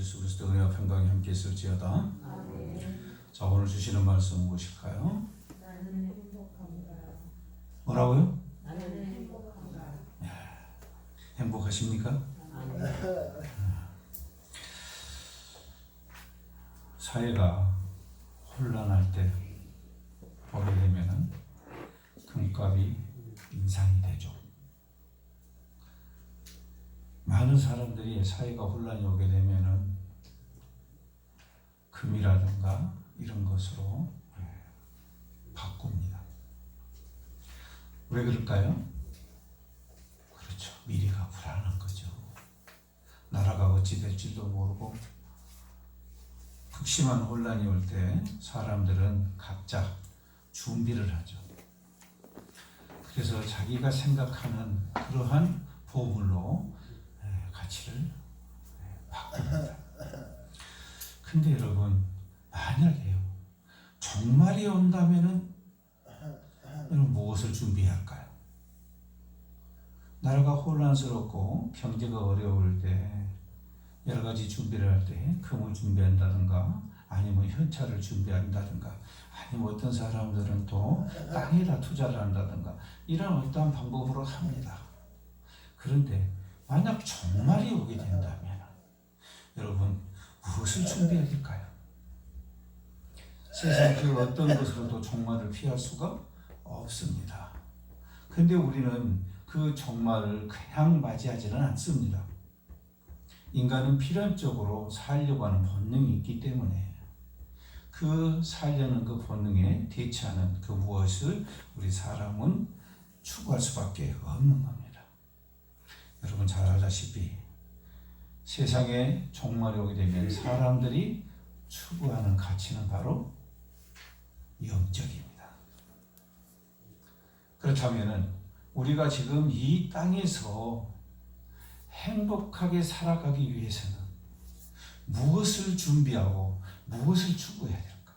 예수 그리스도 은혜와 평강이 함께 있을지어다. 자, 오늘 주시는 말씀 무엇일까요? 나는 행복한가요? 뭐라고요? 나는 행복한가요? 행복하십니까? 사회가 혼란할 때 보게 되면은 금값이 인상이 되죠. 많은 사람들이 사회가 혼란이 오게 되면은 금이라든가 이런 것으로 바꿉니다. 왜 그럴까요? 그렇죠. 미래가 불안한 거죠. 나라가 어찌 될지도 모르고 극심한 혼란이 올 때 사람들은 각자 준비를 하죠. 그래서 자기가 생각하는 그러한 보물로 가치를 바꿉니다. 근데 여러분, 만약에요 종말이 온다면은 여러분 무엇을 준비해야 할까요? 나라가 혼란스럽고 경제가 어려울 때 여러 가지 준비를 할 때 금을 준비한다든가 아니면 현찰을 준비한다든가 아니면 어떤 사람들은 또 땅에다 투자를 한다든가 이런 어떠한 방법으로 합니다. 그런데 만약 종말이 오게 된다면 여러분 무엇을 준비해야 될까요? 세상 그 어떤 것으로도 종말을 피할 수가 없습니다. 근데 우리는 그 종말을 그냥 맞이하지는 않습니다. 인간은 필연적으로 살려고 하는 본능이 있기 때문에 그 살려는 그 본능에 대처하는 그 무엇을 우리 사람은 추구할 수밖에 없는 겁니다. 여러분 잘 알다시피 세상에 종말이 오게 되면 사람들이 추구하는 가치는 바로 영적입니다. 그렇다면 우리가 지금 이 땅에서 행복하게 살아가기 위해서는 무엇을 준비하고 무엇을 추구해야 될까?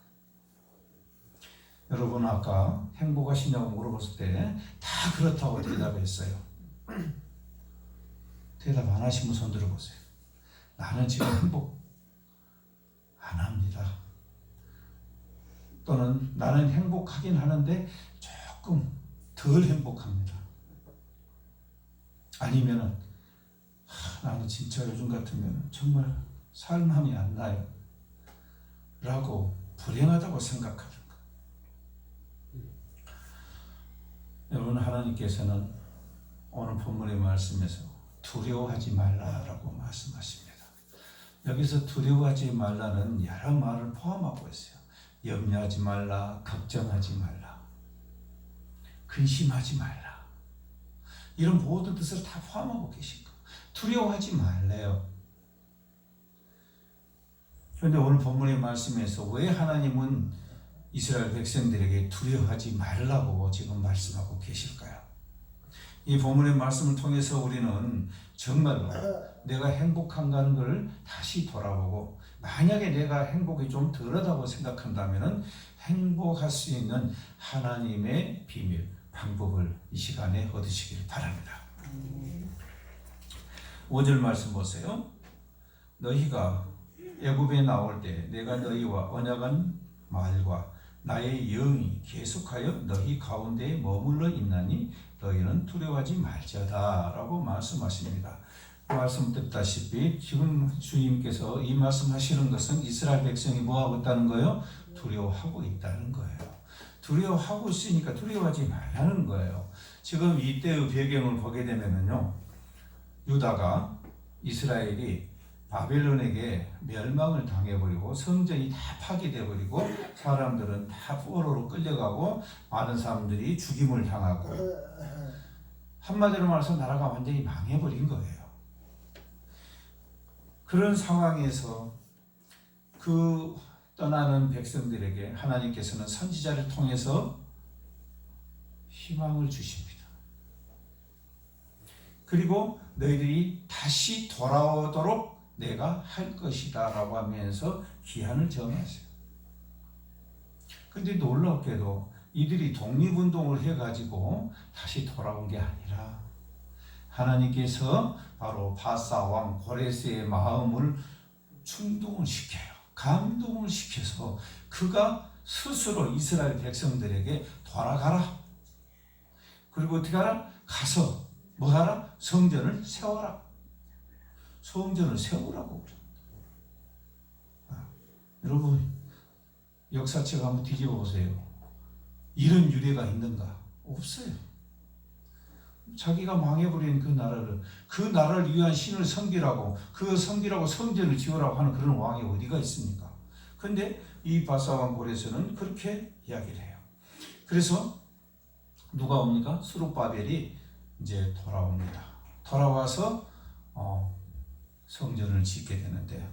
여러분 아까 행복하시냐고 물어봤을 때 다 그렇다고 대답했어요. 대답 안 하시면 손 들어보세요. 나는 지금 행복 안 합니다. 또는 나는 행복하긴 하는데 조금 덜 행복합니다. 아니면은 나는 진짜 요즘 같으면 정말 살만이 안 나요 라고 불행하다고 생각하는 것. 여러분 하나님께서는 오늘 본문의 말씀에서 두려워하지 말라라고 말씀하십니다. 여기서 두려워하지 말라는 여러 말을 포함하고 있어요. 염려하지 말라, 걱정하지 말라, 근심하지 말라, 이런 모든 뜻을 다 포함하고 계신 거. 두려워하지 말래요. 그런데 오늘 본문의 말씀에서 왜 하나님은 이스라엘 백성들에게 두려워하지 말라고 지금 말씀하고 계실까요? 이 본문의 말씀을 통해서 우리는 정말로 내가 행복한가는 걸 다시 돌아보고 만약에 내가 행복이 좀 덜하다고 생각한다면 행복할 수 있는 하나님의 비밀, 방법을 이 시간에 얻으시길 바랍니다. 5절 말씀 보세요. 너희가 애굽에 나올 때 내가 너희와 언약한 말과 나의 영이 계속하여 너희 가운데에 머물러 있나니 너희는 두려워하지 말지어다 라고 말씀하십니다. 말씀 듣다시피 지금 주님께서 이 말씀하시는 것은 이스라엘 백성이 뭐하고 있다는 거예요? 두려워하고 있다는 거예요. 두려워하고 있으니까 두려워하지 말라는 거예요. 지금 이때의 배경을 보게 되면요, 유다가 이스라엘이 바벨론에게 멸망을 당해버리고 성전이 다 파괴되어버리고 사람들은 다 포로로 끌려가고 많은 사람들이 죽임을 당하고 한마디로 말해서 나라가 완전히 망해버린 거예요. 그런 상황에서 그 떠나는 백성들에게 하나님께서는 선지자를 통해서 희망을 주십니다. 그리고 너희들이 다시 돌아오도록 내가 할 것이다 라고 하면서 기한을 정하세요. 근데 놀랍게도 이들이 독립운동을 해가지고 다시 돌아온 게 아니라 하나님께서 바로 바사 왕 고레스의 마음을 충동을 시켜요. 감동을 시켜서 그가 스스로 이스라엘 백성들에게 돌아가라. 그리고 어떻게 하라? 가서 뭐 하라? 성전을 세워라. 성전을 세우라고. 여러분 역사책 한번 뒤집어 보세요. 이런 유래가 있는가? 없어요. 자기가 망해버린 그 나라를 위한 신을 섬기라고, 그 섬기라고 성전을 지으라고 하는 그런 왕이 어디가 있습니까? 근데 이 바사왕 골에서는 그렇게 이야기를 해요. 그래서 누가 옵니까? 스룹바벨이 이제 돌아옵니다. 돌아와서 성전을 짓게 되는데,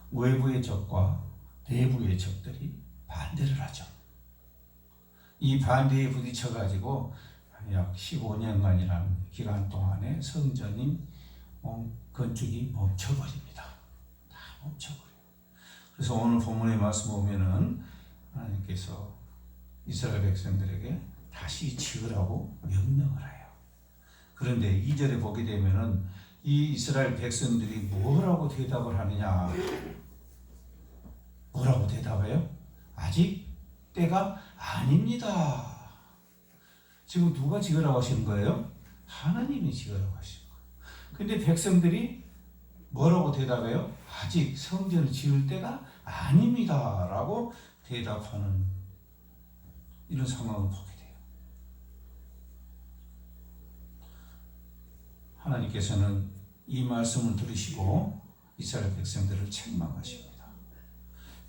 외부의 적과 내부의 적들이 반대를 하죠. 이 반대에 부딪혀가지고 약 15년간이라는 기간 동안에 성전이 건축이 멈춰버립니다. 다 멈춰버려요. 그래서 오늘 본문의 말씀 보면은 하나님께서 이스라엘 백성들에게 다시 지으라고 명령을 해요. 그런데 2절에 보게 되면은 이 이스라엘 백성들이 뭐라고 대답을 하느냐? 뭐라고 대답해요? 아직 때가 아닙니다. 지금 누가 지으라고 하시는 거예요? 하나님이 지으라고 하시는 거예요. 근데 백성들이 뭐라고 대답해요? 아직 성전을 지을 때가 아닙니다. 라고 대답하는 이런 상황을 보게 돼요. 하나님께서는 이 말씀을 들으시고 이스라엘 백성들을 책망하십니다.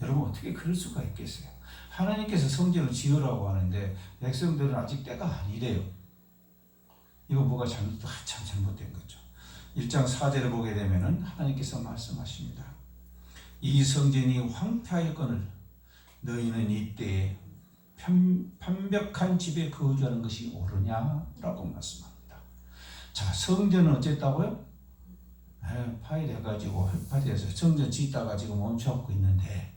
여러분 어떻게 그럴 수가 있겠어요? 하나님께서 성전을 지으라고 하는데 백성들은 아직 때가 아니래요. 이거 뭐가 참 잘못된 거죠. 1장 4절에 보게 되면은 하나님께서 말씀하십니다. 이 성전이 황폐하였거늘 너희는 이때에 편벽한 집에 거주하는 것이 옳으냐라고 말씀합니다. 자, 성전은 어쨌다고요? 파괴돼가지고 헐파돼서 성전 짓다가 지금 멈춰갖고 있는데,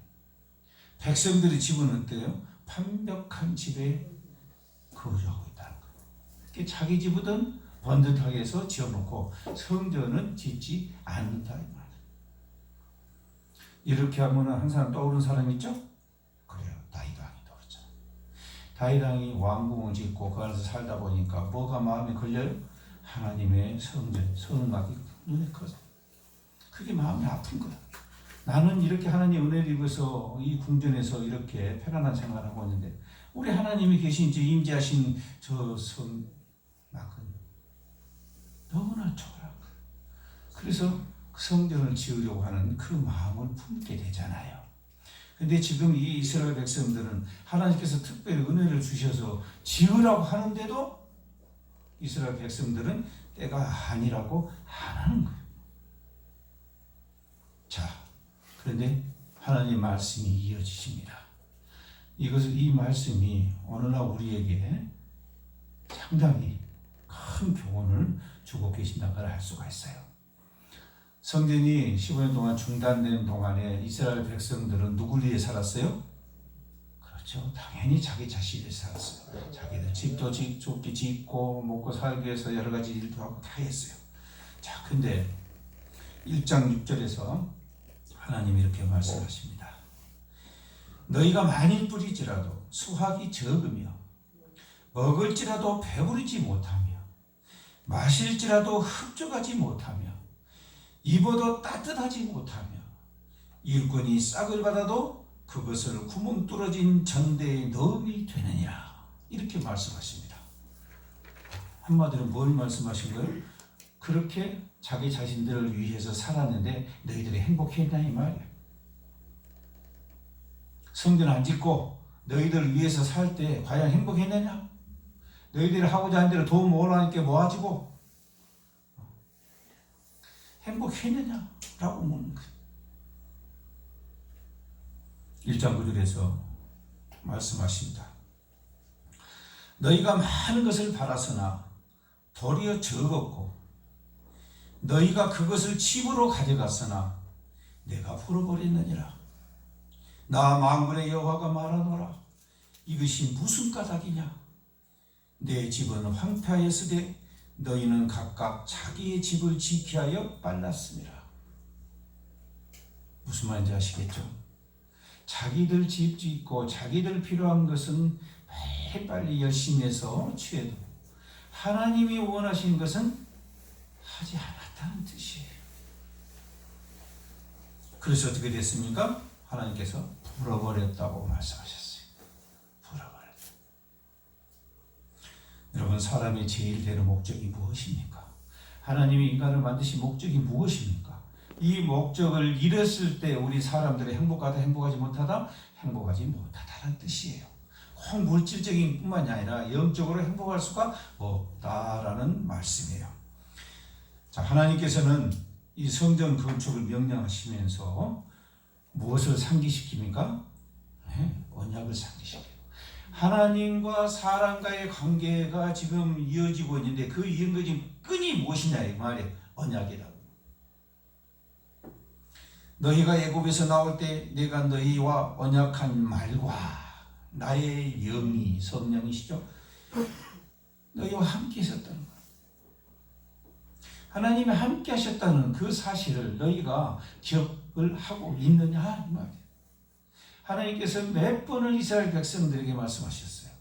백성들의 집은 어때요? 판벽한 집에 거주하고 있다는 거예요. 자기 집은 번듯하게 해서 지어놓고 성전은 짓지 않는다 이 말이에요. 이렇게 하면 항상 떠오르는 사람 있죠? 그래요. 다윗왕이 떠오르잖아요. 다윗왕이 왕궁을 짓고 그 안에서 살다 보니까 뭐가 마음에 걸려요? 하나님의 성전, 성막이 눈에 커서 그게 마음이 아픈 거야. 나는 이렇게 하나님 은혜를 입어서 이 궁전에서 이렇게 편안한 생활을 하고 있는데 우리 하나님이 계신 임재하신 저 성막은 너무나 초라한 거예요. 그래서 성전을 지으려고 하는 그 마음을 품게 되잖아요. 근데 지금 이 이스라엘 백성들은 하나님께서 특별히 은혜를 주셔서 지으라고 하는데도 이스라엘 백성들은 때가 아니라고 안 하는 거예요. 자, 그런데 하나님 말씀이 이어지십니다. 이 말씀이 오늘날 우리에게 상당히 큰 교훈을 주고 계신다는 걸 알 수가 있어요. 성전이 15년 동안 중단된 동안에 이스라엘 백성들은 누굴 위해 살았어요? 그렇죠. 당연히 자기 자신을 위해 살았어요. 자기들 집도 좁게 짓고 먹고 살기 위해서 여러 가지 일도 하고 다 했어요. 자, 근데 1장 6절에서 하나님이 이렇게 말씀하십니다. 너희가 만일 뿌리지라도 수확이 적으며 먹을지라도 배부르지 못하며 마실지라도 흡족하지 못하며 입어도 따뜻하지 못하며 일꾼이 싹을 받아도 그것을 구멍 뚫어진 전대에 넣음이 되느니라. 이렇게 말씀하십니다. 한마디로 뭘 말씀하신 거예요? 그렇게 자기 자신들을 위해서 살았는데 너희들이 행복했냐 이 말이에요. 성전 안 짓고 너희들을 위해서 살 때 과연 행복했느냐? 너희들이 하고자 하는 대로 돈 모으려니까 모아지고 행복했느냐? 라고 묻는 거예요. 1장 9절에서 말씀하십니다. 너희가 많은 것을 바랐으나 도리어 적었고 너희가 그것을 집으로 가져갔으나 내가 풀어버렸느니라. 나 만군의 여호와가 말하노라. 이것이 무슨 까닭이냐? 내 집은 황폐하였으되 너희는 각각 자기의 집을 지키하여 빨랐습니다. 무슨 말인지 아시겠죠? 자기들 집 짓고 자기들 필요한 것은 빨리 열심히 해서 취해도 하나님이 원하신 것은 하지 않았다는 뜻이에요. 그래서 어떻게 됐습니까? 하나님께서 풀어버렸다고 말씀하셨어요. 풀어버렸다. 여러분, 사람의 제일 되는 목적이 무엇입니까? 하나님이 인간을 만드신 목적이 무엇입니까? 이 목적을 잃었을 때 우리 사람들이 행복하다, 행복하지 못하다, 행복하지 못하다는 뜻이에요. 꼭 물질적인 뿐만이 아니라 영적으로 행복할 수가 없다라는 말씀이에요. 자, 하나님께서는 이 성전 건축을 명령하시면서 무엇을 상기시킵니까? 네, 언약을 상기시켜요. 하나님과 사람과의 관계가 지금 이어지고 있는데 그 이어진 끈이 무엇이냐 이 말이에요. 언약이라고. 너희가 애굽에서 나올 때 내가 너희와 언약한 말과 나의 영이, 성령이시죠, 너희와 함께 있었다는 거예요. 하나님이 함께 하셨다는 그 사실을 너희가 기억을 하고 있느냐 이 말이에요. 하나님께서 몇 번을 이스라엘 백성들에게 말씀하셨어요.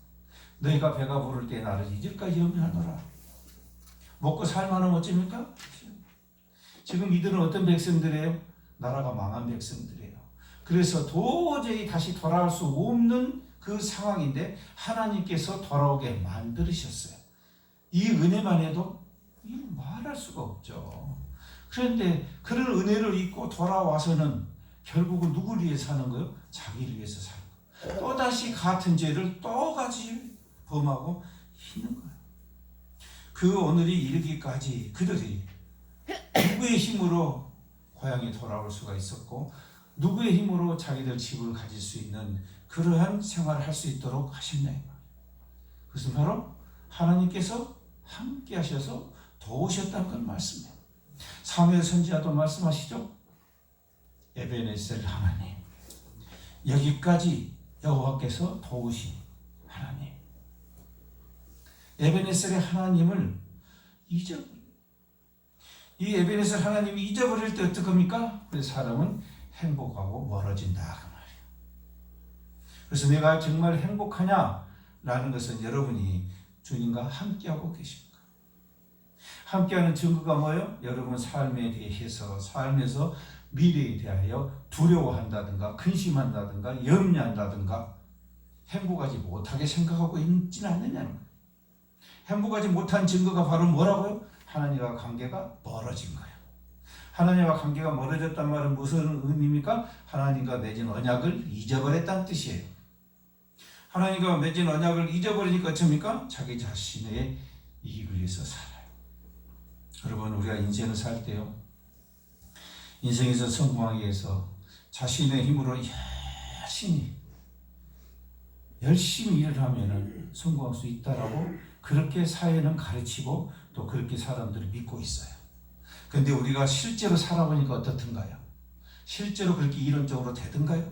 너희가 배가 부를 때 나를 잊을까 염려하노라. 먹고 살만하면 어쩝니까? 지금 이들은 어떤 백성들이에요? 나라가 망한 백성들이에요. 그래서 도저히 다시 돌아올 수 없는 그 상황인데 하나님께서 돌아오게 만드셨어요. 이 은혜만 해도 말할 수가 없죠. 그런데 그런 은혜를 잊고 돌아와서는 결국은 누구를 위해 사는 거예요? 자기를 위해서 사는 거예요. 또다시 같은 죄를 또다시 범하고 있는 거예요. 그 오늘이 이르기까지 그들이 누구의 힘으로 고향에 돌아올 수가 있었고 누구의 힘으로 자기들 집을 가질 수 있는 그러한 생활을 할 수 있도록 하셨냐. 그것은 바로 하나님께서 함께 하셔서 도우셨다는 걸 말씀해요. 사무엘 선지자도 말씀하시죠. 에베네셀 하나님, 여기까지 여호와께서 도우신 하나님. 에베네셀의 하나님을 잊어버려. 이 에베네셀 하나님이 잊어버릴 때 어떡합니까? 그래서 사람은 행복하고 멀어진다 그 말이에요. 그래서 내가 정말 행복하냐라는 것은 여러분이 주님과 함께하고 계십니까? 함께하는 증거가 뭐예요? 여러분 삶에 대해서 삶에서 미래에 대하여 두려워한다든가 근심한다든가 염려한다든가 행복하지 못하게 생각하고 있지는 않느냐는 거예요. 행복하지 못한 증거가 바로 뭐라고요? 하나님과 관계가 멀어진 거예요. 하나님과 관계가 멀어졌단 말은 무슨 의미입니까? 하나님과 맺은 언약을 잊어버렸다는 뜻이에요. 하나님과 맺은 언약을 잊어버리니까 어쩝니까? 자기 자신의 이익을 위해서 살아요. 여러분, 우리가 인생을 살 때요, 인생에서 성공하기 위해서 자신의 힘으로 열심히 일을 하면 성공할 수 있다라고 그렇게 사회는 가르치고 또 그렇게 사람들이 믿고 있어요. 그런데 우리가 실제로 살아보니까 어떻든가요? 실제로 그렇게 이론적으로 되든가요?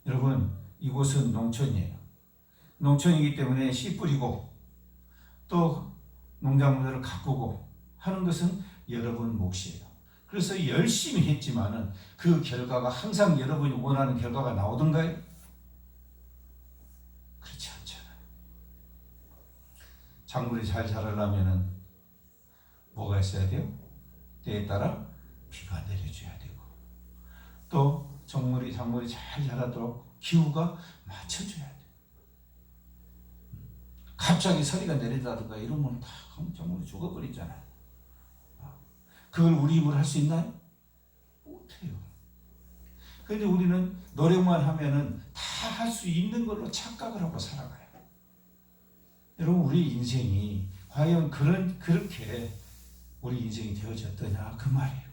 여러분, 이곳은 농촌이에요. 농촌이기 때문에 씨 뿌리고 또 농작물을 가꾸고 하는 것은 여러분 몫이에요. 그래서 열심히 했지만은 그 결과가 항상 여러분이 원하는 결과가 나오던가요? 그렇지 않잖아요. 작물이 잘 자라려면은 뭐가 있어야 돼요? 때에 따라 비가 내려줘야 되고 또 작물이 잘 자라도록 기후가 맞춰줘야 돼요. 갑자기 서리가 내린다든가 이러면 다 작물이 죽어버리잖아요. 그걸 우리 힘으로 할 수 있나요? 못해요. 그런데 우리는 노력만 하면은 다 할 수 있는 걸로 착각을 하고 살아가요. 여러분, 우리 인생이 과연 그렇게 우리 인생이 되어졌더냐 그 말이에요.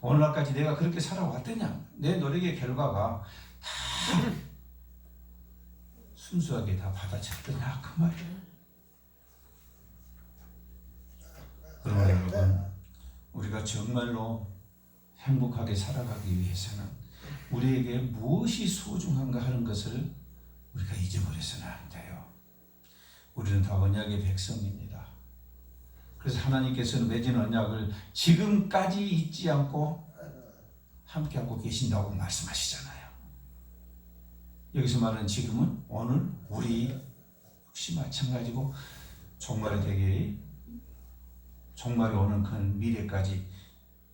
오늘날까지 내가 그렇게 살아왔더냐, 내 노력의 결과가 다 순수하게 다 받아쳤더냐 그 말이에요. 그러나 여러분, 우리가 정말로 행복하게 살아가기 위해서는 우리에게 무엇이 소중한가 하는 것을 우리가 잊어버려서는 안 돼요. 우리는 다 언약의 백성입니다. 그래서 하나님께서는 맺은 언약을 지금까지 잊지 않고 함께하고 계신다고 말씀하시잖아요. 여기서 말하는 지금은 오늘 우리 역시 마찬가지고 종말의 대계의 종말이 오는 그 미래까지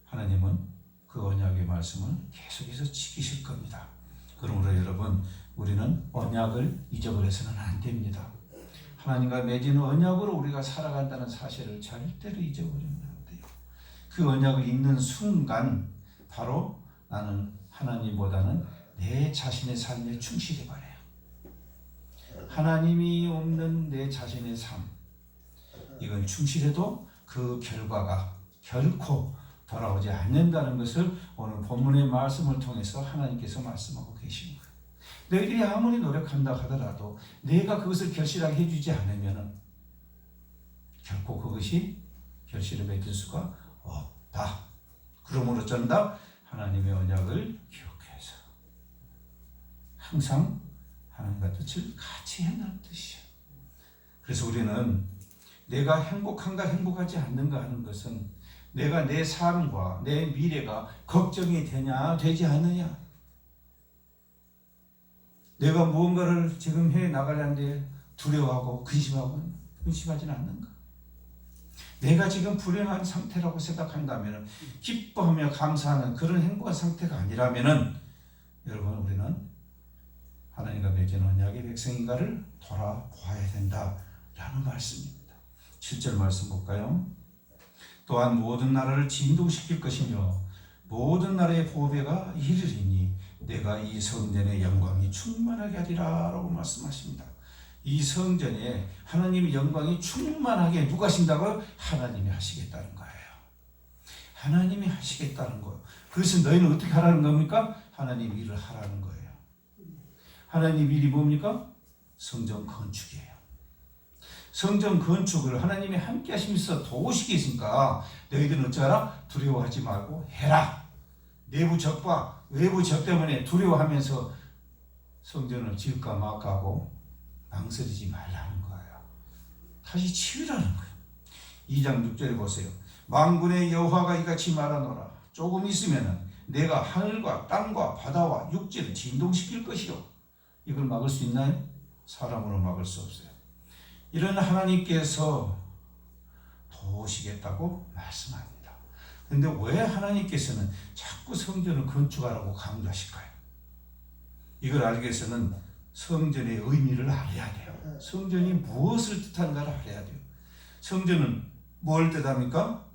하나님은 그 언약의 말씀을 계속해서 지키실 겁니다. 그러므로 여러분, 우리는 언약을 잊어버려서는 안 됩니다. 하나님과 맺은 언약으로 우리가 살아간다는 사실을 절대로 잊어버리면 안 돼요. 그 언약을 잊는 순간 바로 나는 하나님보다는 내 자신의 삶에 충실해 버려요. 하나님이 없는 내 자신의 삶, 이건 충실해도 그 결과가 결코 돌아오지 않는다는 것을 오늘 본문의 말씀을 통해서 하나님께서 말씀하고 계시는 거예요. 너희들이 아무리 노력한다 하더라도 내가 그것을 결실하게 해주지 않으면 결코 그것이 결실을 맺을 수가 없다. 그러므로 전다 하나님의 언약을 기억해서 항상 하나님과 뜻을 같이 해나가는 뜻이에요. 그래서 우리는 내가 행복한가 행복하지 않는가 하는 것은 내가 내 삶과 내 미래가 걱정이 되냐 되지 않느냐, 내가 무언가를 지금 해 나가려는데 두려워하고 근심하지는 않는가, 내가 지금 불행한 상태라고 생각한다면 기뻐하며 감사하는 그런 행복한 상태가 아니라면 여러분, 우리는 하나님과 맺은 언약의 백성인가를 돌아보아야 된다라는 말씀입니다. 7절 말씀 볼까요? 또한 모든 나라를 진동시킬 것이며 모든 나라의 보배가 이르리니 내가 이 성전의 영광이 충만하게 하리라 라고 말씀하십니다. 이 성전에 하나님의 영광이 충만하게 누가 하신다고요? 하나님이 하시겠다는 거예요. 하나님이 하시겠다는 거예요. 그래서 너희는 어떻게 하라는 겁니까? 하나님 일을 하라는 거예요. 하나님 일이 뭡니까? 성전 건축이에요. 성전 건축을 하나님이 함께 하시면서 도우시겠으니까 너희들은 어쩌라? 두려워하지 말고 해라. 내부 적과 외부 적 때문에 두려워하면서 성전을 지을까 말까 하고 망설이지 말라는 거예요. 다시 치우라는 거예요. 2장 6절에 보세요. 만군의 여호와가 이같이 말하노라. 조금 있으면 내가 하늘과 땅과 바다와 육지를 진동시킬 것이요. 이걸 막을 수 있나요? 사람으로 막을 수 없어요. 이런 하나님께서 도우시겠다고 말씀합니다. 그런데 왜 하나님께서는 자꾸 성전을 건축하라고 강조하실까요? 이걸 알기 위해서는 성전의 의미를 알아야 돼요. 성전이 무엇을 뜻하는가를 알아야 돼요. 성전은 뭘 뜻합니까?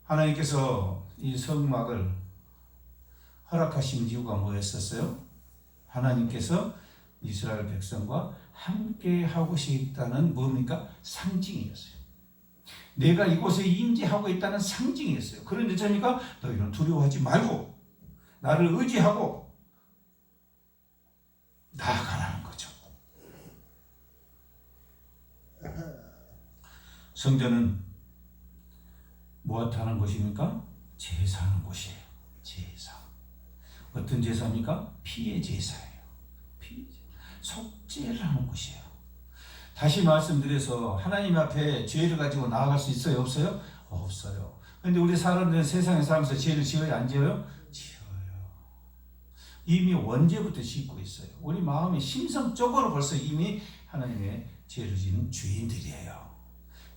하나님께서 이 성막을 허락하신 이유가 뭐였었어요? 하나님께서 이스라엘 백성과 함께 하고 싶다는 뭡니까? 상징이었어요. 내가 이곳에 임재하고 있다는 상징이었어요. 그런데 저니까 너희는 두려워하지 말고 나를 의지하고 나아가라는 거죠. 성전은 무엇하는 곳입니까? 제사하는 곳이에요. 제사. 어떤 제사입니까? 피의 제사예요. 속죄를 하는 곳이에요. 다시 말씀드려서 하나님 앞에 죄를 가지고 나아갈 수 있어요? 없어요? 없어요. 그런데 우리 사람들은 세상에 살면서 죄를 지어요? 안 지어요? 지어요. 이미 언제부터 짓고 있어요. 우리 마음이 심성적으로 벌써 이미 하나님의 죄를 지는 죄인들이에요.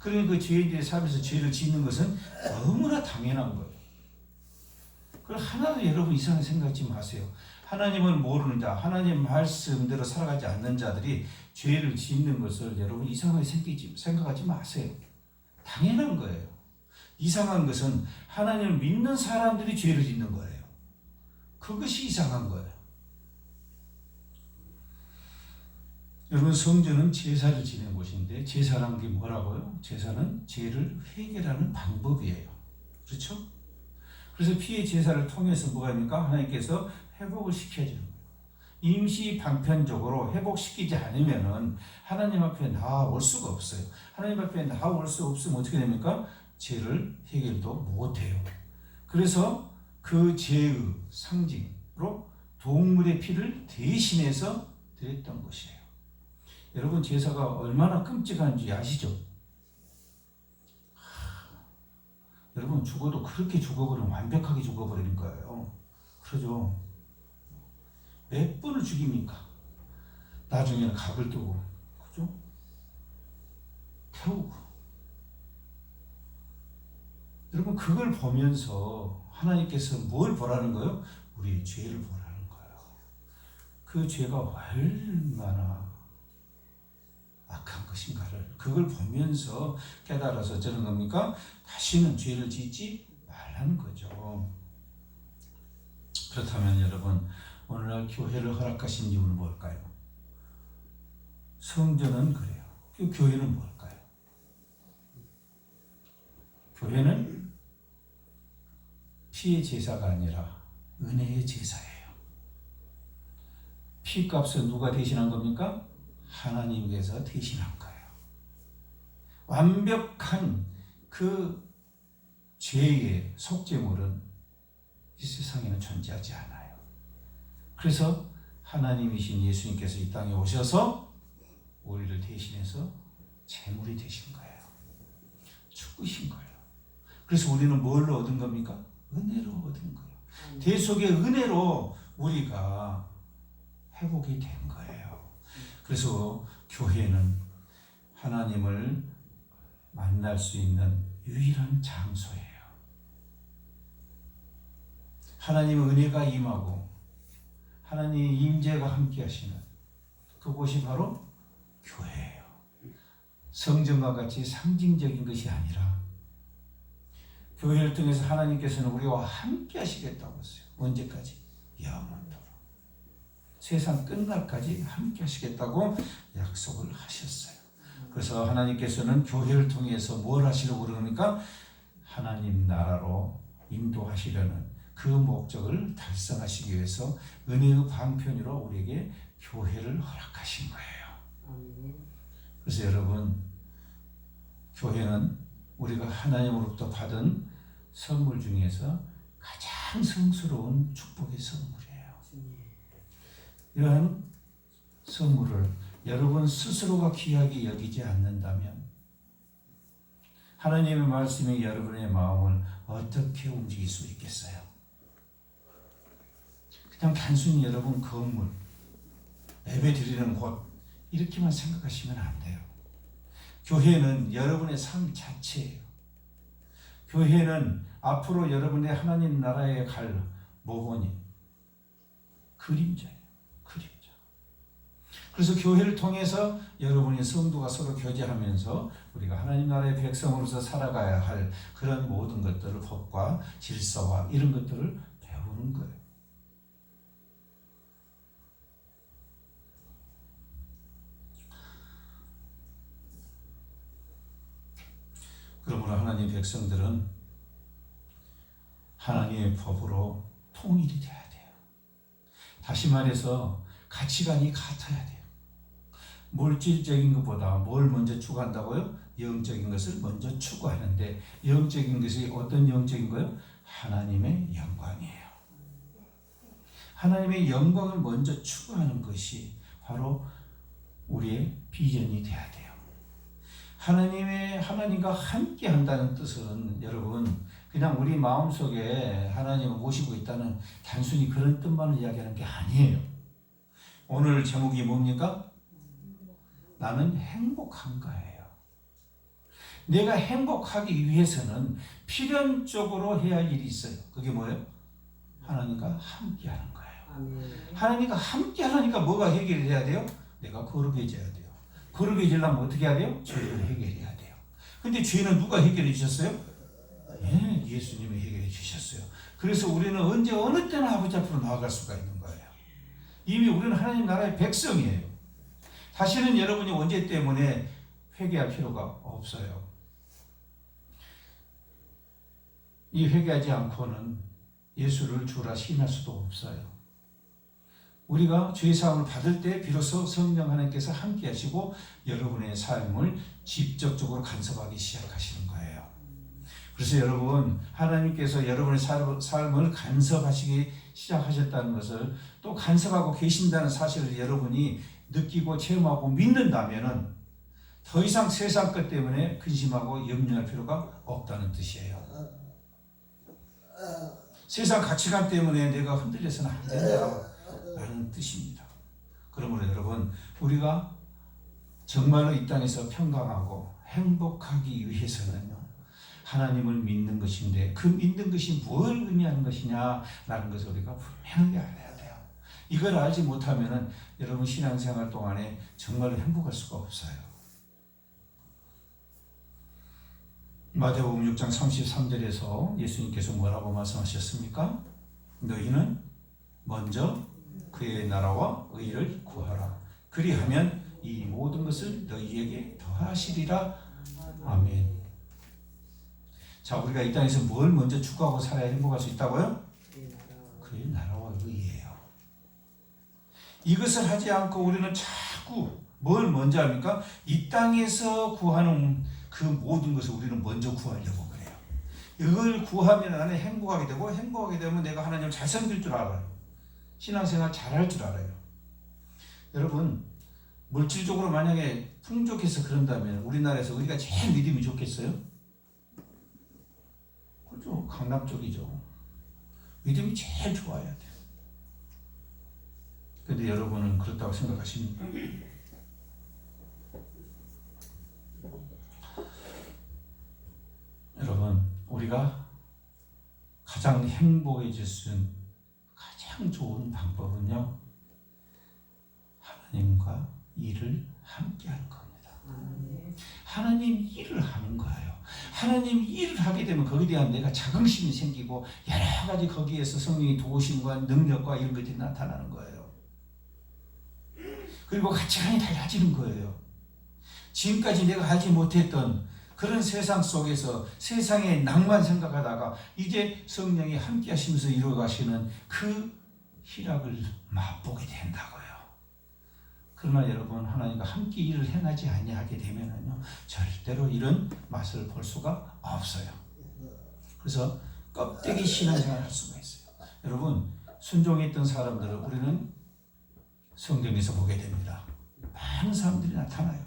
그러니 그 죄인들이 살면서 죄를 짓는 것은 너무나 당연한 거예요. 그걸 하나도 여러분 이상하게 생각하지 마세요. 하나님을 모르는 자, 하나님 말씀대로 살아가지 않는 자들이 죄를 짓는 것을 여러분 이상하게 생각하지 마세요. 당연한 거예요. 이상한 것은 하나님을 믿는 사람들이 죄를 짓는 거예요. 그것이 이상한 거예요. 여러분, 성전은 제사를 지내는 곳인데 제사라는 게 뭐라고요? 제사는 죄를 해결하는 방법이에요. 그렇죠? 그래서 피의 제사를 통해서 뭐가 됩니까? 하나님께서 회복을 시켜주는 거예요. 임시 방편적으로 회복시키지 않으면 하나님 앞에 나아올 수가 없어요. 하나님 앞에 나아올 수 없으면 어떻게 됩니까? 죄를 해결도 못해요. 그래서 그 죄의 상징으로 동물의 피를 대신해서 드렸던 것이에요. 여러분, 제사가 얼마나 끔찍한지 아시죠? 여러분 죽어도 그렇게 죽어버리면 완벽하게 죽어버리는 거예요. 그러죠? 몇 번을 죽입니까? 나중에는 각을 뜨고, 그죠? 태우고. 여러분 그걸 보면서 하나님께서 뭘 보라는 거예요? 우리의 죄를 보라는 거예요. 그 죄가 얼마나 악한 것인가를 그걸 보면서 깨달아서 저는 겁니까? 다시는 죄를 짓지 말라는 거죠. 그렇다면 여러분 오늘날 교회를 허락하신 이유는 뭘까요? 성전은 그래요. 그 교회는 뭘까요? 교회는 피의 제사가 아니라 은혜의 제사예요. 피값은 누가 대신한 겁니까? 하나님께서 대신한 거예요. 완벽한 그 죄의 속죄물은 이 세상에는 존재하지 않아요. 그래서 하나님이신 예수님께서 이 땅에 오셔서 우리를 대신해서 제물이 되신 거예요. 죽으신 거예요. 그래서 우리는 뭘로 얻은 겁니까? 은혜로 얻은 거예요. 대속의 은혜로 우리가 회복이 된 거예요. 그래서 교회는 하나님을 만날 수 있는 유일한 장소예요. 하나님의 은혜가 임하고 하나님의 임재가 함께 하시는 그곳이 바로 교회예요. 성전과 같이 상징적인 것이 아니라 교회를 통해서 하나님께서는 우리와 함께 하시겠다고 했어요. 언제까지? 영원토록. 세상 끝날까지 함께 하시겠다고 약속을 하셨어요. 그래서 하나님께서는 교회를 통해서 뭘 하시려고 그러니까 하나님 나라로 인도하시려는 그 목적을 달성하시기 위해서 은혜의 방편으로 우리에게 교회를 허락하신 거예요. 그래서 여러분 교회는 우리가 하나님으로부터 받은 선물 중에서 가장 성스러운 축복의 선물이에요. 이러한 선물을 여러분 스스로가 귀하게 여기지 않는다면 하나님의 말씀이 여러분의 마음을 어떻게 움직일 수 있겠어요? 그냥 단순히 여러분 건물, 예배 드리는 곳 이렇게만 생각하시면 안 돼요. 교회는 여러분의 삶 자체예요. 교회는 앞으로 여러분의 하나님 나라에 갈 모본이 그림자예요. 그림자. 그래서 교회를 통해서 여러분의 성도가 서로 교제하면서 우리가 하나님 나라의 백성으로서 살아가야 할 그런 모든 것들을 법과 질서와 이런 것들을 배우는 거예요. 그러므로 하나님 백성들은 하나님의 법으로 통일이 돼야 돼요. 다시 말해서 가치관이 같아야 돼요. 물질적인 것보다 뭘 먼저 추구한다고요? 영적인 것을 먼저 추구하는데 영적인 것이 어떤 영적인 거예요? 하나님의 영광이에요. 하나님의 영광을 먼저 추구하는 것이 바로 우리의 비전이 돼야 돼요. 하나님과 함께 한다는 뜻은 여러분 그냥 우리 마음속에 하나님을 모시고 있다는 단순히 그런 뜻만을 이야기하는 게 아니에요. 오늘 제목이 뭡니까? 나는 행복한가예요. 내가 행복하기 위해서는 필연적으로 해야 할 일이 있어요. 그게 뭐예요? 하나님과 함께 하는 거예요. 하나님과 함께 하니까 뭐가 해결이 돼야 돼요? 내가 거룩해져야 돼요. 거룩해지려면 어떻게 해야 돼요? 죄를 해결해야 돼요. 근데 죄는 누가 해결해 주셨어요? 예, 예수님이 해결해 주셨어요. 그래서 우리는 언제 어느 때나 아버지 앞으로 나아갈 수가 있는 거예요. 이미 우리는 하나님 나라의 백성이에요. 다시는 여러분이 원죄 때문에 회개할 필요가 없어요. 이 회개하지 않고는 예수를 주라 시인할 수도 없어요. 우리가 죄사함을 받을 때 비로소 성령 하나님께서 함께 하시고 여러분의 삶을 직접적으로 간섭하기 시작하시는 거예요. 그래서 여러분 하나님께서 여러분의 삶을 간섭하시기 시작하셨다는 것을 또 간섭하고 계신다는 사실을 여러분이 느끼고 체험하고 믿는다면 더 이상 세상 것 때문에 근심하고 염려할 필요가 없다는 뜻이에요. 세상 가치관 때문에 내가 흔들려서는 안 된다라는 뜻입니다. 그러므로 여러분, 우리가 정말로 이 땅에서 평강하고 행복하기 위해서는요, 하나님을 믿는 것인데 그 믿는 것이 뭘 의미하는 것이냐라는 것을 우리가 분명히 알아야 돼요. 이걸 알지 못하면은 여러분 신앙생활 동안에 정말로 행복할 수가 없어요. 마태복음 6장 33절에서 예수님께서 뭐라고 말씀하셨습니까? 너희는 먼저 그의 나라와 의를 구하라. 그리하면 이 모든 것을 너희에게 더하시리라. 아멘. 자, 우리가 이 땅에서 뭘 먼저 추구하고 살아야 행복할 수 있다고요? 그의 나라와 의예요. 이것을 하지 않고 우리는 자꾸 뭘 먼저 합니까? 이 땅에서 구하는 그 모든 것을 우리는 먼저 구하려고 그래요. 이걸 구하면 나는 행복하게 되고, 행복하게 되면 내가 하나님을 잘 섬길 줄 알아요. 신앙생활 잘할 줄 알아요. 여러분, 물질적으로 만약에 풍족해서 그런다면 우리나라에서 우리가 제일 믿음이 좋겠어요? 그렇죠. 강남 쪽이죠. 믿음이 제일 좋아야 돼요. 그런데 여러분은 그렇다고 생각하십니까? 여러분, 우리가 가장 행복해질 수 있는 가장 좋은 방법은요, 하나님과 일을 함께 하는 겁니다. 하나님 일을 하는 거예요. 하나님 일을 하게 되면 거기에 대한 내가 자긍심이 생기고 여러 가지 거기에서 성령의 도우심과 능력과 이런 것들이 나타나는 거예요. 그리고 가치관이 달라지는 거예요. 지금까지 내가 알지 못했던 그런 세상 속에서 세상의 낭만 생각하다가 이제 성령이 함께 하시면서 이루어가시는 그 희락을 맛보게 된다고요. 그러나 여러분, 하나님과 함께 일을 행하지 아니하게 되면은요, 절대로 이런 맛을 볼 수가 없어요. 그래서 껍데기 신앙생활을 할 수가 있어요. 여러분, 순종했던 사람들을 우리는 성경에서 보게 됩니다. 많은 사람들이 나타나요.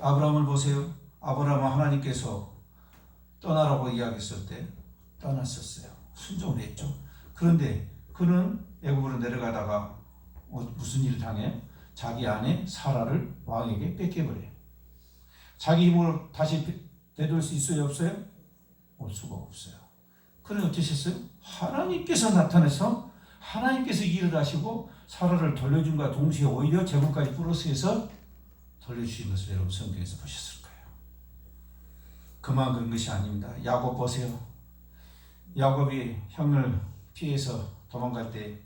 아브라함을 보세요. 아브라함은 하나님께서 떠나라고 이야기했을 때 떠났었어요. 순종을 했죠. 그런데 그는 애굽으로 내려가다가 무슨 일을 당해요? 자기 아내 사라를 왕에게 뺏겨버려요. 자기 힘으로 다시 되돌릴 수 있어요? 없어요? 올 수가 없어요. 그런데 어떠셨어요? 하나님께서 나타나서 하나님께서 일을 하시고 사라를 돌려준과 동시에 오히려 제국까지 플러스해서 돌려주신 것을 여러분 성경에서 보셨을 거예요. 그만 그런 것이 아닙니다. 야곱 보세요. 야곱이 형을 피해서 도망갈 때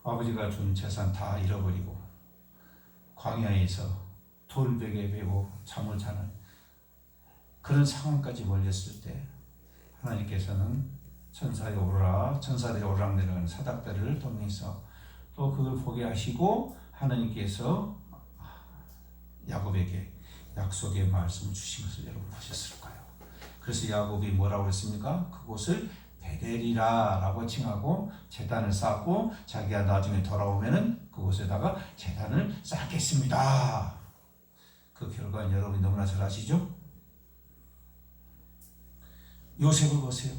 아버지가 준 재산 다 잃어버리고 광야에서 돌베개 베고 잠을 자는 그런 상황까지 몰렸을 때 하나님께서는 천사의 오르락 내려가는 사닥다리를 통해서 또 그걸 보게 하시고 하나님께서 야곱에게 약속의 말씀을 주신 것을 여러분 보셨을 거예요. 그래서 야곱이 뭐라고 했습니까? 그곳을 베델이라라고 칭하고 제단을 쌓고 자기가 나중에 돌아오면은 그곳에다가 제단을 쌓겠습니다. 그 결과는 여러분이 너무나 잘 아시죠? 요셉을 보세요.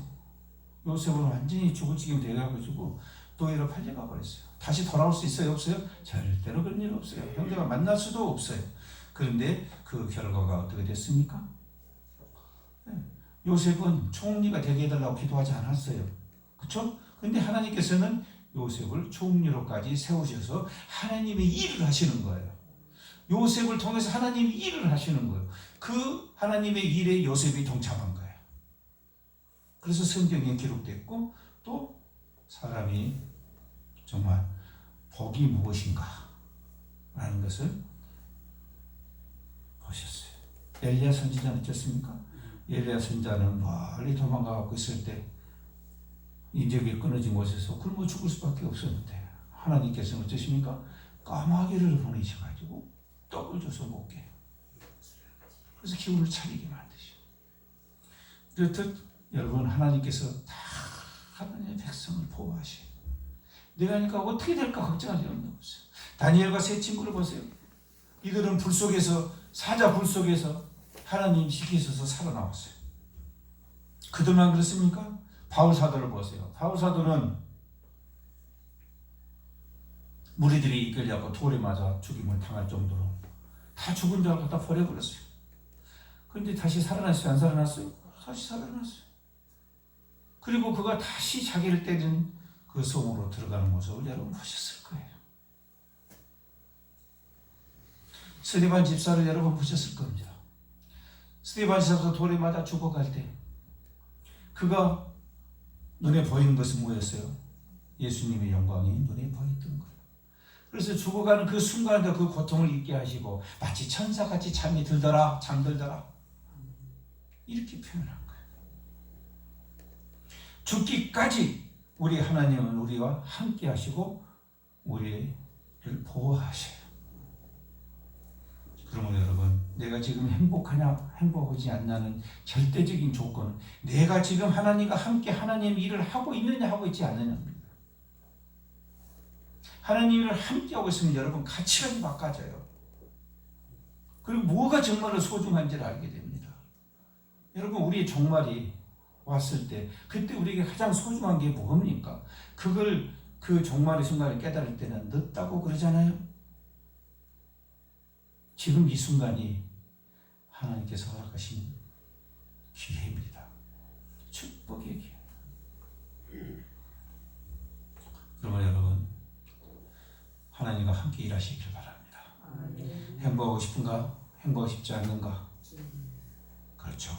요셉은 완전히 죽을 지경 되어가지고 노예로 팔려가 버렸어요. 다시 돌아올 수 있어요? 없어요? 절대로 그런 일 없어요. 형제가 만날 수도 없어요. 그런데 그 결과가 어떻게 됐습니까? 요셉은 총리가 되게 해달라고 기도하지 않았어요. 그렇죠? 근데 하나님께서는 요셉을 총리로까지 세우셔서 하나님의 일을 하시는 거예요. 요셉을 통해서 하나님이 일을 하시는 거예요. 그 하나님의 일에 요셉이 동참한 거예요. 그래서 성경에 기록됐고 또 사람이 정말 복이 무엇인가 라는 것을 보셨어요. 엘리야 선지자는 어떻습니까? 엘리야 선지자는 멀리 도망가고 있을 때 인적이 끊어진 곳에서 굶어 죽을 수밖에 없었는데 하나님께서는 어떠십니까? 까마귀를 보내셔가지고 떡을 줘서 먹게, 그래서 기운을 차리게 만드시고, 그렇듯 여러분 하나님께서 다 하나님의 백성을 보호하시고 내가 하니까 어떻게 될까 걱정할 필요는 없어요. 다니엘과 세 친구를 보세요. 이들은 불 속에서, 사자 불 속에서 하나님 지키셔서 살아나왔어요. 그들만 그렇습니까? 바울 사도를 보세요. 바울 사도는 무리들이 이끌려고 돌에 맞아 죽임을 당할 정도로 다 죽은 줄 알고 다 버려버렸어요. 그런데 다시 살아났어요? 안 살아났어요? 다시 살아났어요. 그리고 그가 다시 자기를 때린 그 성으로 들어가는 모습을 여러분 보셨을 거예요. 스데반 집사를 여러분 보셨을 겁니다. 스데반 집사도 돌에 맞아 죽어갈 때 그가 눈에 보이는 것은 뭐였어요? 예수님의 영광이 눈에 보였던 거예요. 그래서 죽어가는 그 순간에 그 고통을 잊게 하시고 마치 천사같이 잠이 들더라, 잠들더라 이렇게 표현한 거예요. 죽기까지 우리 하나님은 우리와 함께 하시고 우리를 보호하셔요. 그러면 여러분, 내가 지금 행복하냐 행복하지 않냐는 절대적인 조건은 내가 지금 하나님과 함께 하나님 일을 하고 있느냐 하고 있지 않느냐입니다. 하나님 일을 함께 하고 있으면 여러분 가치관이 바꿔져요. 그리고 뭐가 정말로 소중한지를 알게 됩니다. 여러분, 우리의 종말이 왔을 때 그때 우리에게 가장 소중한 게 뭡니까? 그걸 그 종말의 순간을 깨달을 때는 늦다고 그러잖아요. 지금 이 순간이 하나님께서 허락하신 기회입니다. 축복의 기회. 그러면 여러분, 하나님과 함께 일하시길 바랍니다. 행복하고 싶은가? 행복하고 싶지 않는가? 그렇죠.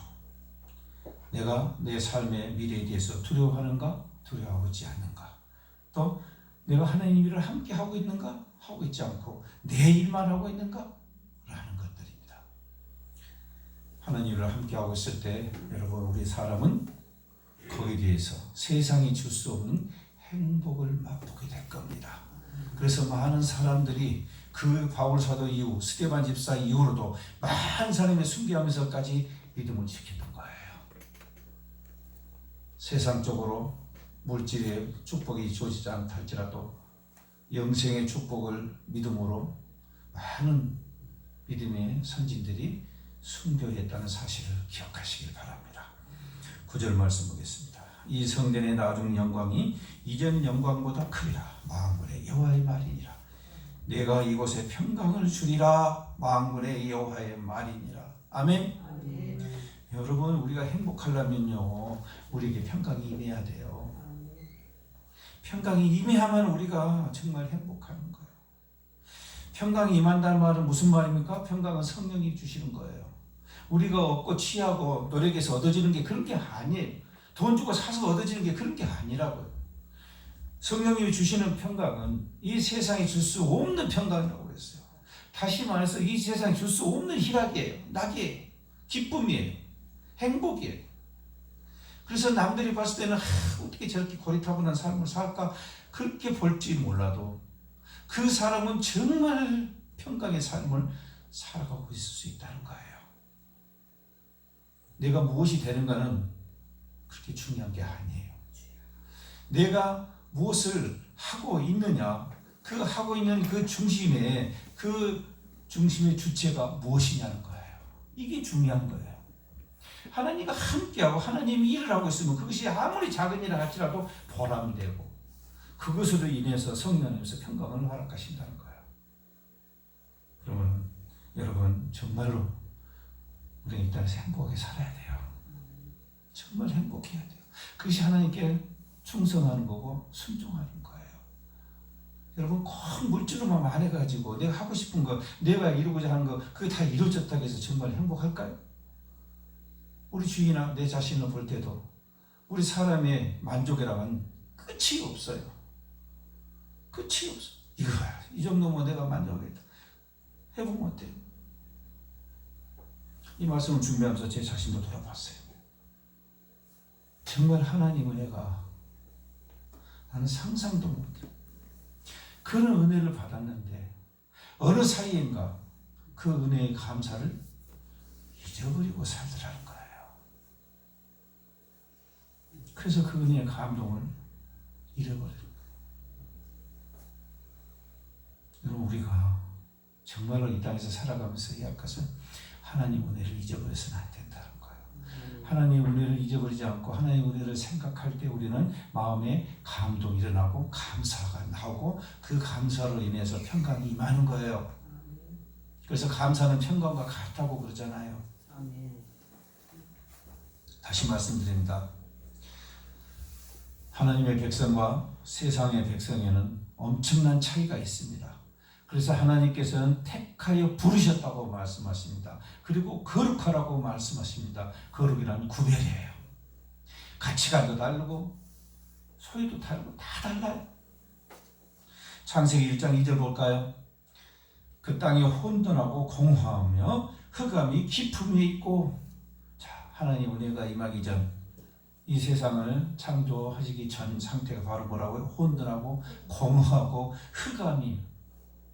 내가 내 삶의 미래에 대해서 두려워하는가? 두려워하고 있지 않는가? 또 내가 하나님 일을 함께 하고 있는가? 하고 있지 않고 내 일만 하고 있는가? 라는 것들입니다. 하나님 일을 함께 하고 있을 때 여러분, 우리 사람은 거기에 대해서 세상이 줄 수 없는 행복을 맛보게 될 겁니다. 그래서 많은 사람들이 그 바울 사도 이후 스데반 집사 이후로도 많은 사람이 순교하면서까지 믿음을 지켰던 거예요. 세상적으로 물질의 축복이 주어지지 않다 할지라도 영생의 축복을 믿음으로 많은 믿음의 선진들이 순교했다는 사실을 기억하시길 바랍니다. 9절 말씀 보겠습니다. 이 성전의 나중 영광이 이전 영광보다 크리라. 만군의 여호와의 말이니라. 내가 이곳에 평강을 주리라. 만군의 여호와의 말이니라. 아멘. 아멘. 여러분, 우리가 행복하려면요, 우리에게 평강이 임해야 돼요. 평강이 임해야만 우리가 정말 행복하는 거예요. 평강이 임한다는 말은 무슨 말입니까? 평강은 성령이 주시는 거예요. 우리가 얻고 취하고 노력해서 얻어지는 게 그런 게 아니에요. 돈 주고 사서 얻어지는 게 그런 게 아니라고요. 성령이 주시는 평강은 이 세상에 줄 수 없는 평강이라고 했어요. 다시 말해서 이 세상에 줄 수 없는 희락이에요. 낙이에요. 기쁨이에요. 행복이에요. 그래서 남들이 봤을 때는 어떻게 저렇게 고리타분한 삶을 살까 그렇게 볼지 몰라도 그 사람은 정말 평강의 삶을 살아가고 있을 수 있다는 거예요. 내가 무엇이 되는가는 그렇게 중요한 게 아니에요. 내가 무엇을 하고 있느냐, 그 하고 있는 그 중심의 주체가 무엇이냐는 거예요. 이게 중요한 거예요. 하나님과 함께하고 하나님이 일을 하고 있으면 그것이 아무리 작은 일을 할지라도 보람이 되고 그것으로 인해서 성령님께서 평강을 허락하신다는 거예요. 그러면 여러분, 정말로 우리는 이 땅에서 행복하게 살아야 돼요. 정말 행복해야 돼요. 그것이 하나님께 충성하는 거고 순종하는 거예요. 여러분, 꼭 물질로만 많아가지고 내가 하고 싶은 거, 내가 이루고자 하는 거 그게 다 이루어졌다고 해서 정말 행복할까요? 우리 주인이나 내 자신을 볼 때도 우리 사람의 만족이라면 끝이 없어요. 끝이 없어. 이거야, 이 정도면 내가 만족하겠다. 해보면 어때요? 이 말씀을 준비하면서 제 자신도 돌아봤어요. 정말 하나님은 나는 상상도 못해. 그런 은혜를 받았는데 어느 사이인가 그 은혜의 감사를 잊어버리고 살더라는 거예요. 그래서 그 은혜의 감동을 잃어버리는 거예요. 여러분, 우리가 정말로 이 땅에서 살아가면서 이 앞에서 하나님 은혜를 잊어버려서는 안 된다는 거예요. 하나님의 은혜를 잊어버리지 않고 하나님의 은혜를 생각할 때 우리는 마음에 감동이 일어나고 감사가 나오고 그 감사로 인해서 평강이 임하는 거예요. 그래서 감사는 평강과 같다고 그러잖아요. 다시 말씀드립니다. 하나님의 백성과 세상의 백성에는 엄청난 차이가 있습니다. 그래서 하나님께서는 택하여 부르셨다고 말씀하십니다. 그리고 거룩하라고 말씀하십니다. 거룩이란 구별이에요. 가치관도 다르고 소유도 다르고 다 달라요. 창세기 1장 2절 볼까요? 그 땅이 혼돈하고 공허하며 흑암이 깊음 위에 있고, 자, 하나님 은혜가 임하기 전 이 세상을 창조하시기 전 상태가 바로 뭐라고요? 혼돈하고 공허하고 흑암이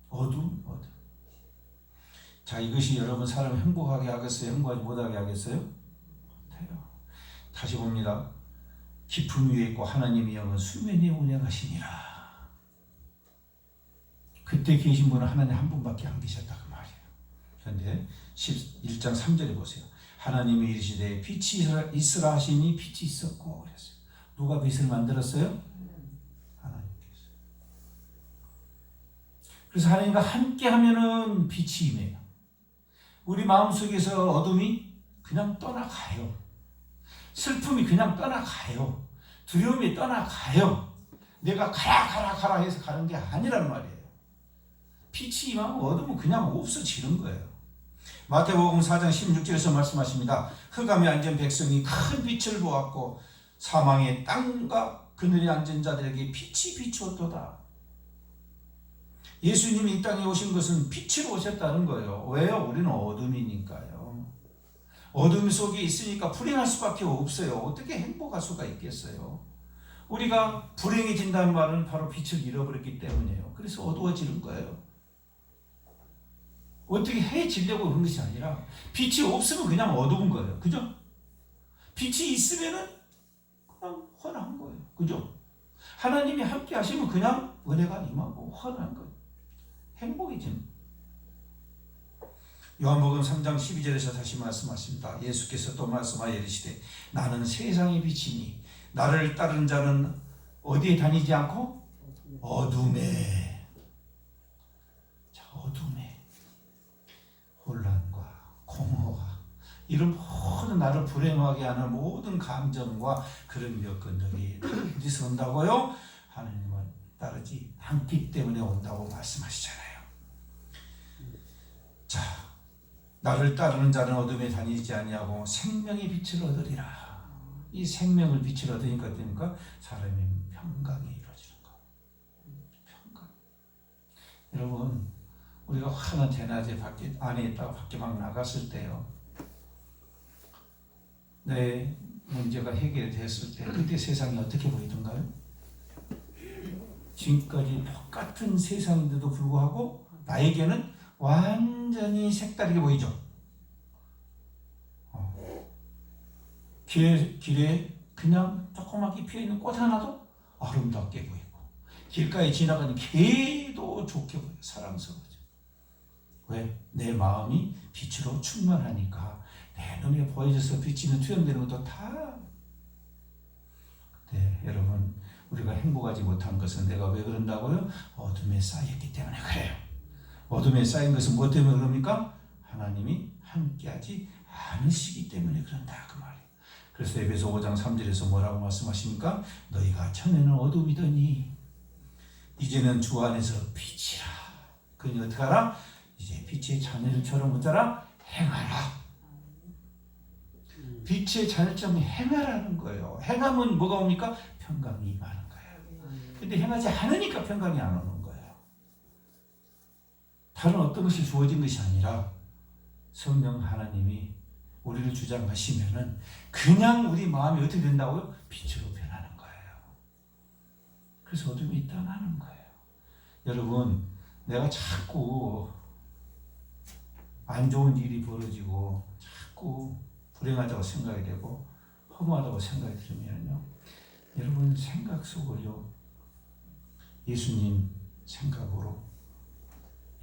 어둠. 자, 이것이 여러분 사람 행복하게 하겠어요? 행복하지 못하게 하겠어요? 못해요. 다시 봅니다. 깊음 위에 있고 하나님의 영은 수면에 운행하시니라. 그때 계신 분은 하나님 한 분밖에 안 계셨다 그 말이에요. 그런데 1장 3절에 보세요. 하나님이 이르시되 빛이 있으라 하시니 빛이 있었고 그랬어요. 누가 빛을 만들었어요? 하나님께서. 그래서 하나님과 함께 하면은 빛이 임해요. 우리 마음속에서 어둠이 그냥 떠나가요. 슬픔이 그냥 떠나가요. 두려움이 떠나가요. 내가 가라 해서 가는 게 아니란 말이에요. 빛이 임하면 어둠은 그냥 없어지는 거예요. 마태복음 4장 16절에서 말씀하십니다. 흑암에 앉은 백성이 큰 빛을 보았고 사망의 땅과 그늘에 앉은 자들에게 빛이 비추었도다. 예수님이 이 땅에 오신 것은 빛으로 오셨다는 거예요. 왜요? 우리는 어둠이니까요. 어둠 속에 있으니까 불행할 수밖에 없어요. 어떻게 행복할 수가 있겠어요? 우리가 불행해진다는 말은 바로 빛을 잃어버렸기 때문이에요. 그래서 어두워지는 거예요. 어떻게 해지려고 그런 것이 아니라 빛이 없으면 그냥 어두운 거예요. 그죠? 빛이 있으면은 그냥 환한 거예요. 그죠? 하나님이 함께 하시면 그냥 은혜가 임하고 환한 거예요. 행복해지는. 요한복음 3장 12절에서 다시 말씀하십니다. 예수께서 또 말씀하여 이르시되 나는 세상의 빛이니 나를 따르는 자는 어디에 다니지 않고 어둠에. 자, 어둠에 혼란과 공허와 이런 모든 나를 불행하게 하는 모든 감정과 그런 여건들이 어디서 온다고요? 하나님은 따르지 않기 때문에 온다고 말씀하시잖아요. 자, 나를 따르는 자는 어둠에 다니지 아니하고 생명의 빛을 얻으리라. 이 생명을 빛을 얻으니까 어떻습니까? 사람이 평강이 이루어지는 거. 평강. 여러분, 우리가 환한 대낮에 밖에 안에 있다가 밖에 막 나갔을 때요. 내 문제가 해결됐을 때 그때 세상이 어떻게 보이던가요? 지금까지 똑같은 세상인데도 불구하고 나에게는 완전히 색다르게 보이죠. 길에 그냥 조그맣게 피어있는 꽃 하나도 아름답게 보이고 길가에 지나가는 개도 좋게 보여요. 사랑스러워져. 왜? 내 마음이 빛으로 충만하니까 내 눈에 보여져서 비치는 투영되는 것도 다. 네, 여러분, 우리가 행복하지 못한 것은 내가 왜 그런다고요? 어둠에 쌓였기 때문에 그래요. 어둠에 쌓인 것은 무엇 때문에 그럽니까? 하나님이 함께하지 않으시기 때문에 그런다 그 말이에요. 그래서 에베소 5장 3절에서 뭐라고 말씀하십니까? 너희가 전에는 어둠이더니 이제는 주 안에서 빛이라. 그러니 어떻게 하라? 이제 빛의 자녀들처럼 어쩌라? 행하라. 빛의 자녀처럼 행하라는 거예요. 행하면 뭐가 옵니까? 평강이 임하는 거예요. 근데 행하지 않으니까 평강이 안 오는 거예요. 다른 어떤 것이 주어진 것이 아니라 성령 하나님이 우리를 주장하시면은 그냥 우리 마음이 어떻게 된다고요? 빛으로 변하는 거예요. 그래서 어둠이 떠나는 거예요. 여러분, 내가 자꾸 안 좋은 일이 벌어지고 자꾸 불행하다고 생각이 되고 허무하다고 생각이 들면요, 여러분 생각 속을요 예수님 생각으로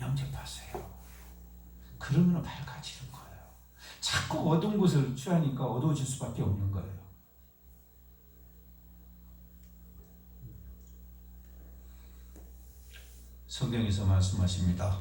영접하세요. 그러면 밝아지는 거예요. 자꾸 어두운 것을 취하니까 어두워질 수밖에 없는 거예요. 성경에서 말씀하십니다.